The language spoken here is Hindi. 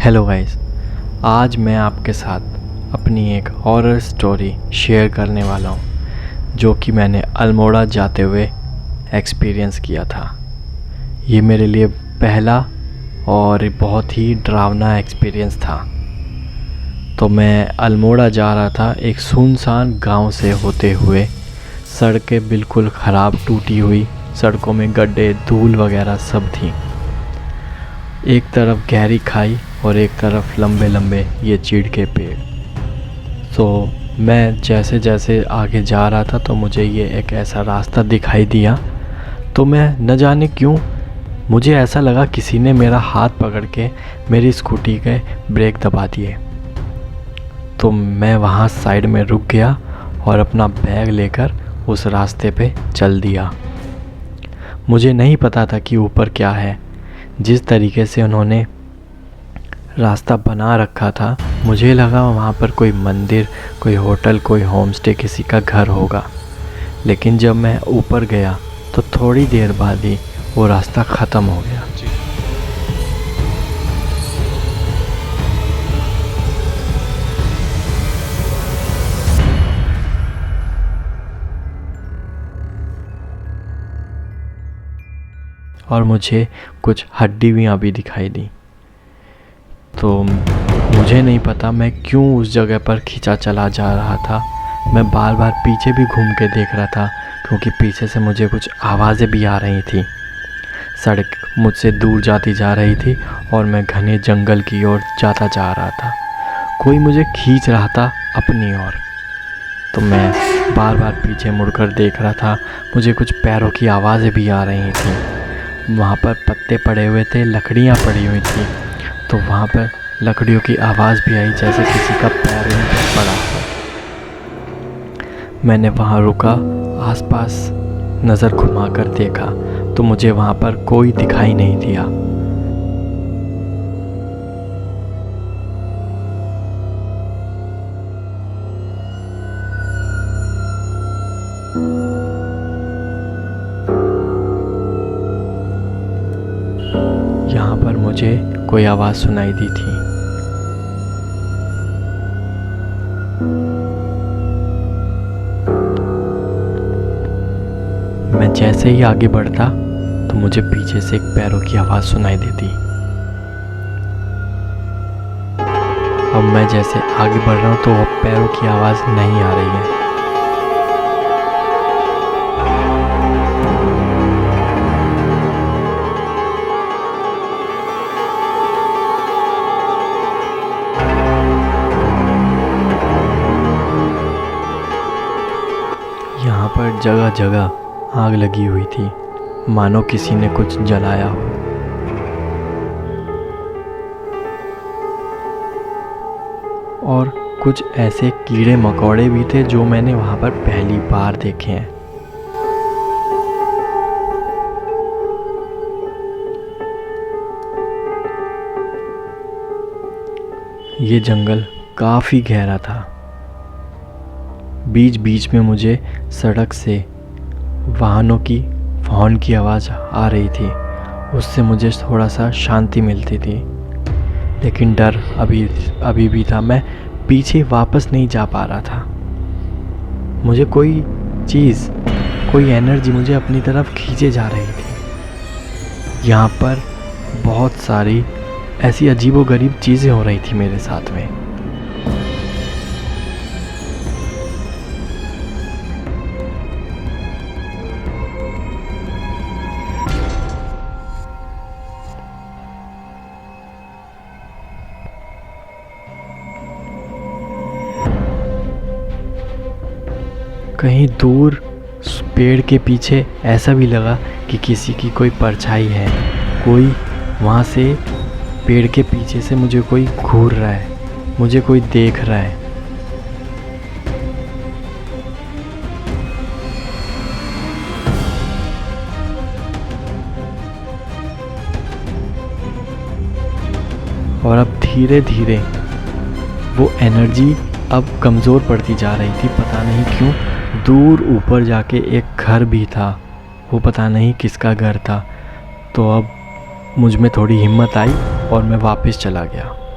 हेलो गाइस, आज मैं आपके साथ अपनी एक हॉरर स्टोरी शेयर करने वाला हूँ जो कि मैंने अल्मोड़ा जाते हुए एक्सपीरियंस किया था। ये मेरे लिए पहला और बहुत ही डरावना एक्सपीरियंस था। तो मैं अल्मोड़ा जा रहा था एक सुनसान गांव से होते हुए। सड़कें बिल्कुल ख़राब टूटी हुई, सड़कों में गड्ढे, धूल वगैरह सब थी। एक तरफ गहरी खाई और एक तरफ लंबे लंबे ये चीड़ के पेड़। तो मैं जैसे जैसे आगे जा रहा था तो मुझे ये एक ऐसा रास्ता दिखाई दिया। तो मैं न जाने क्यों मुझे ऐसा लगा किसी ने मेरा हाथ पकड़ के मेरी स्कूटी के ब्रेक दबा दिए। तो मैं वहाँ साइड में रुक गया और अपना बैग लेकर उस रास्ते पे चल दिया। मुझे नहीं पता था कि ऊपर क्या है। जिस तरीके से उन्होंने रास्ता बना रखा था, मुझे लगा वहाँ पर कोई मंदिर, कोई होटल, कोई होम स्टे, किसी का घर होगा। लेकिन जब मैं ऊपर गया तो थोड़ी देर बाद ही वो रास्ता ख़त्म हो गया। और मुझे कुछ हड्डियाँ भी दिखाई दी। तो मुझे नहीं पता मैं क्यों उस जगह पर खींचा चला जा रहा था। मैं बार बार पीछे भी घूम के देख रहा था क्योंकि पीछे से मुझे कुछ आवाज़ें भी आ रही थी। सड़क मुझसे दूर जाती जा रही थी और मैं घने जंगल की ओर जाता जा रहा था। कोई मुझे खींच रहा था अपनी ओर। तो मैं बार बार पीछे मुड़कर देख रहा था। मुझे कुछ पैरों की आवाज़ें भी आ रही थी। वहाँ पर पत्ते पड़े हुए थे, लकड़ियाँ पड़ी हुई थी। तो वहाँ पर लकड़ियों की आवाज़ भी आई जैसे किसी का पैर उन पर पड़ा हो। मैंने वहाँ रुका, आसपास नज़र घुमाकर देखा तो मुझे वहाँ पर कोई दिखाई नहीं दिया। यहाँ पर मुझे कोई आवाज़ सुनाई दी थी। मैं जैसे ही आगे बढ़ता तो मुझे पीछे से एक पैरों की आवाज़ सुनाई देती। अब मैं जैसे आगे बढ़ रहा हूँ तो वो पैरों की आवाज़ नहीं आ रही है। यहाँ पर जगह जगह आग लगी हुई थी, मानो किसी ने कुछ जलाया हो। और कुछ ऐसे कीड़े मकोड़े भी थे जो मैंने वहाँ पर पहली बार देखे हैं। ये जंगल काफ़ी गहरा था। बीच बीच में मुझे सड़क से वाहनों की हॉर्न की आवाज़ आ रही थी। उससे मुझे थोड़ा सा शांति मिलती थी। लेकिन डर अभी भी था। मैं पीछे वापस नहीं जा पा रहा था। मुझे कोई चीज़, कोई एनर्जी मुझे अपनी तरफ खींचे जा रही थी। यहाँ पर बहुत सारी ऐसी अजीबोगरीब चीज़ें हो रही थी मेरे साथ में। कहीं दूर पेड़ के पीछे ऐसा भी लगा कि किसी की कोई परछाई है। कोई वहाँ से पेड़ के पीछे से मुझे कोई घूर रहा है, मुझे कोई देख रहा है। और अब धीरे धीरे वो एनर्जी अब कमज़ोर पड़ती जा रही थी। पता नहीं क्यों। दूर ऊपर जाके एक घर भी था, वो पता नहीं किसका घर था। तो अब मुझ में थोड़ी हिम्मत आई और मैं वापस चला गया।